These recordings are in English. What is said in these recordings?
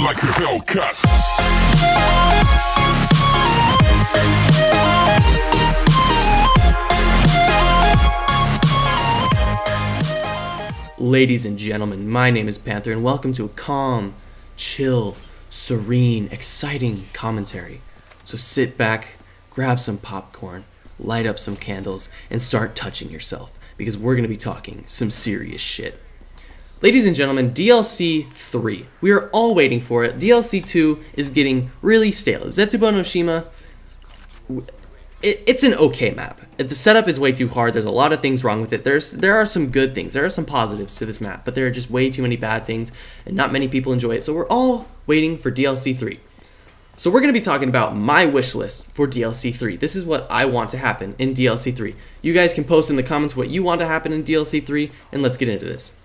like a Hellcat. Ladies and gentlemen, my name is Panther, and welcome to a calm, chill, serene, exciting commentary. So sit back, grab some popcorn, light up some candles, and start touching yourself, because we're going to be talking some serious shit. Ladies and gentlemen, DLC 3. We are all waiting for it. DLC 2 is getting really stale. Zetsubo no Shima, it's an okay map. The setup is way too hard. There's a lot of things wrong with it. There are some good things. There are some positives to this map, but there are just way too many bad things, and not many people enjoy it. So we're all waiting for DLC 3. So we're going to be talking about my wish list for DLC 3. This is what I want to happen in DLC 3. You guys can post in the comments what you want to happen in DLC 3, and let's get into this.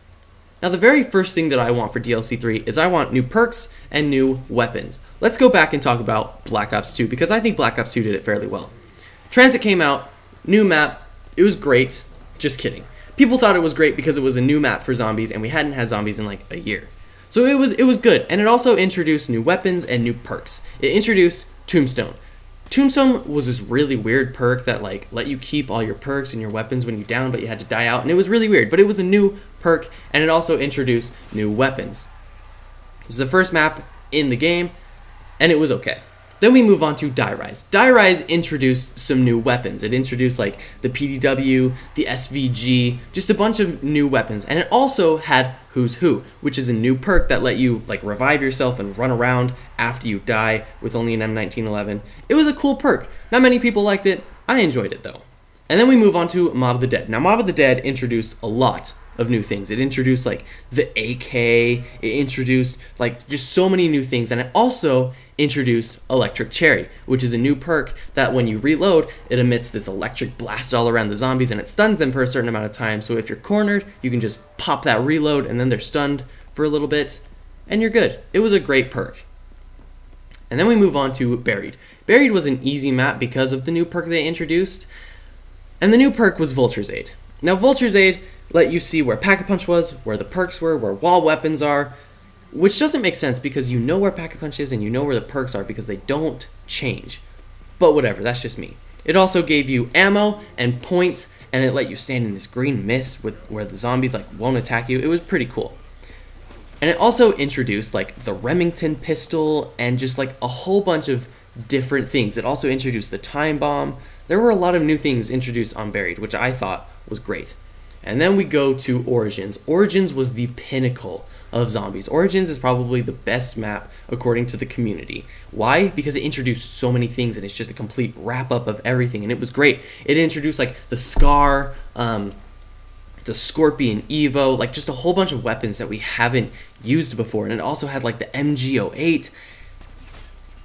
Now, the very first thing that I want for DLC 3 is I want new perks and new weapons. Let's go back and talk about Black Ops 2, because I think Black Ops 2 did it fairly well. Transit came out, new map, it was great. Just kidding. People thought it was great because it was a new map for zombies, and we hadn't had zombies in like a year. So it was good, and it also introduced new weapons and new perks. It introduced Tombstone. Tombstone was this really weird perk that like let you keep all your perks and your weapons when you down, but you had to die out, and it was really weird, but it was a new perk, and it also introduced new weapons. It was the first map in the game, and it was okay. Then we move on to Die Rise. Die Rise introduced some new weapons. It introduced like the PDW, the SVG, just a bunch of new weapons. And it also had Who's Who, which is a new perk that let you like revive yourself and run around after you die with only an M1911. It was a cool perk. Not many people liked it. I enjoyed it though. And then we move on to Mob of the Dead. Now Mob of the Dead introduced a lot of new things. It introduced like the AK, it introduced like just so many new things, and it also introduced Electric Cherry, which is a new perk that when you reload, it emits this electric blast all around the zombies and it stuns them for a certain amount of time. So if you're cornered, you can just pop that reload and then they're stunned for a little bit and you're good. It was a great perk. And then we move on to Buried. Buried was an easy map because of the new perk they introduced, and the new perk was Vulture's Aid. Now Vulture's Aid let you see where Pack-a-Punch was, where the perks were, where wall weapons are, which doesn't make sense because you know where Pack-a-Punch is and you know where the perks are because they don't change. But whatever, that's just me. It also gave you ammo and points, and it let you stand in this green mist where the zombies like won't attack you. It was pretty cool. And it also introduced like the Remington pistol and just like a whole bunch of different things. It also introduced the time bomb. There were a lot of new things introduced on Buried, which I thought was great. And then we go to Origins. Origins was the pinnacle of zombies. Origins is probably the best map according to the community. Why? Because it introduced so many things and it's just a complete wrap up of everything, and it was great. It introduced like the Scar, the Scorpion Evo, like just a whole bunch of weapons that we haven't used before, and it also had like the MG08.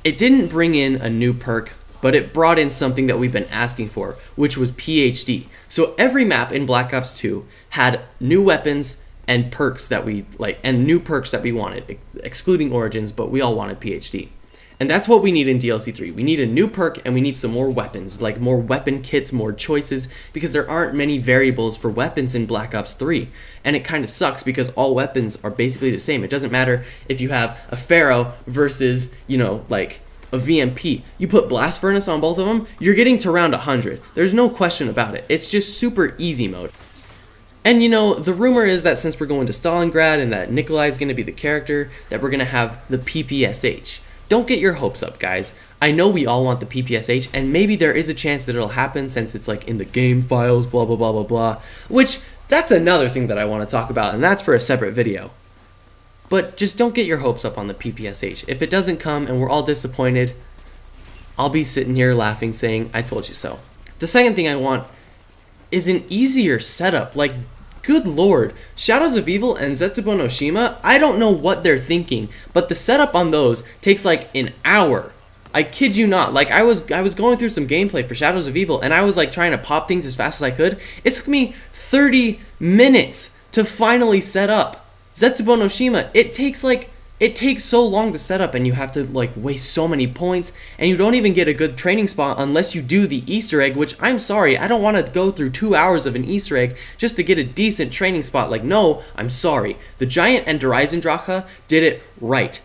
It didn't bring in a new perk, but it brought in something that we've been asking for, which was PhD. So every map in Black Ops 2 had new weapons and perks that we like, and new perks that we wanted, excluding Origins, but we all wanted PhD. And that's what we need in DLC 3. We need a new perk and we need some more weapons, like more weapon kits, more choices, because there aren't many variables for weapons in Black Ops 3. And it kind of sucks because all weapons are basically the same. It doesn't matter if you have a Pharaoh versus, like a VMP. You put Blast Furnace on both of them, you're getting to round 100. There's no question about it. It's just super easy mode. And the rumor is that since we're going to Stalingrad and that Nikolai's going to be the character, that we're going to have the PPSH. Don't get your hopes up, guys. I know we all want the PPSH, and maybe there is a chance that it'll happen since it's like in the game files, blah, blah, blah, blah, blah. Which, that's another thing that I want to talk about, and that's for a separate video. But just don't get your hopes up on the PPSH. If it doesn't come and we're all disappointed, I'll be sitting here laughing saying, I told you so. The second thing I want is an easier setup. Like, good lord, Shadows of Evil and Zetsubo no Shima, I don't know what they're thinking, but the setup on those takes like an hour. I kid you not. Like, I was going through some gameplay for Shadows of Evil, and I was like trying to pop things as fast as I could. It took me 30 minutes to finally set up. Zetsubo no Shima, it takes so long to set up, and you have to like waste so many points, and you don't even get a good training spot unless you do the Easter egg, which I'm sorry, I don't want to go through 2 hours of an Easter egg just to get a decent training spot. Like, no, I'm sorry. The Giant and Drache did it right.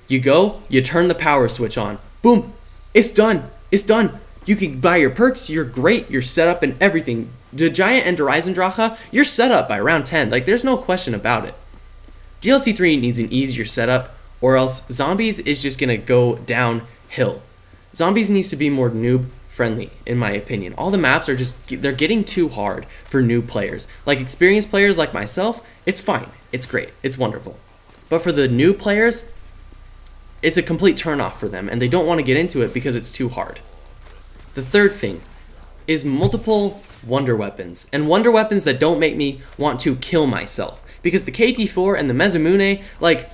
You go, you turn the power switch on. Boom. It's done. It's done. You can buy your perks. You're great. You're set up and everything. The Giant and Reisendrache, you're set up by round 10. Like, there's no question about it. DLC 3 needs an easier setup, or else Zombies is just going to go downhill. Zombies needs to be more noob friendly, in my opinion. All the maps are they're getting too hard for new players. Like, experienced players like myself, it's fine. It's great. It's wonderful. But for the new players, it's a complete turnoff for them, and they don't want to get into it because it's too hard. The third thing is multiple wonder weapons, and wonder weapons that don't make me want to kill myself. Because the KT4 and the Mezumune, like,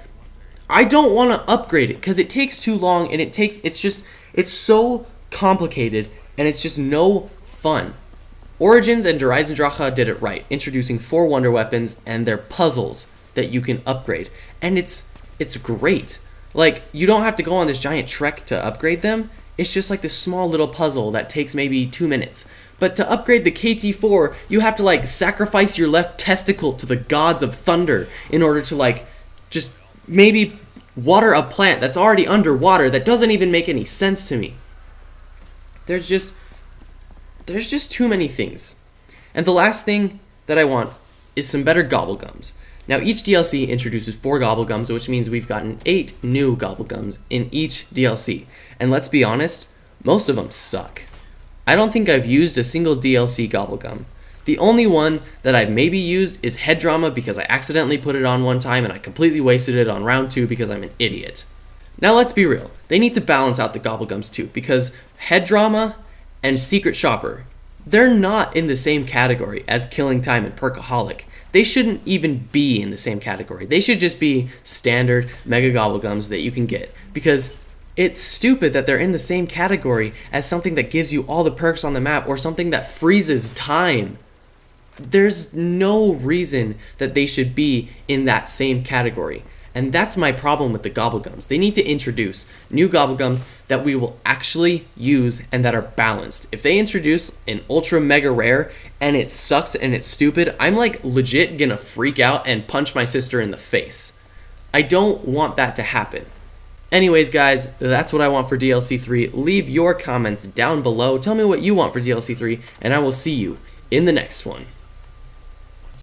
I don't want to upgrade it because it takes too long, and it's so complicated, and it's just no fun. Origins and Reisendrache did it right, introducing 4 wonder weapons and their puzzles that you can upgrade, and it's great. Like, you don't have to go on this giant trek to upgrade them. It's just like this small little puzzle that takes maybe 2 minutes. But to upgrade the KT4, you have to, like, sacrifice your left testicle to the gods of thunder in order to, like, just maybe water a plant that's already underwater. That doesn't even make any sense to me. There's just too many things. And the last thing that I want is some better gobblegums. Now, each DLC introduces 4 gobblegums, which means we've gotten 8 new gobblegums in each DLC. And let's be honest, most of them suck. I don't think I've used a single DLC gobblegum. The only one that I've maybe used is Head Drama because I accidentally put it on one time and I completely wasted it on round 2 because I'm an idiot. Now, let's be real. They need to balance out the gobblegums too, because Head Drama and Secret Shopper, they're not in the same category as Killing Time and Perkaholic. They shouldn't even be in the same category. They should just be standard mega gobblegums that you can get, because it's stupid that they're in the same category as something that gives you all the perks on the map or something that freezes time. There's no reason that they should be in that same category. And that's my problem with the gobblegums. They need to introduce new gobblegums that we will actually use and that are balanced. If they introduce an ultra mega rare and it sucks and it's stupid, I'm like legit gonna freak out and punch my sister in the face. I don't want that to happen. Anyways, guys, that's what I want for DLC 3. Leave your comments down below. Tell me what you want for DLC 3, and I will see you in the next one.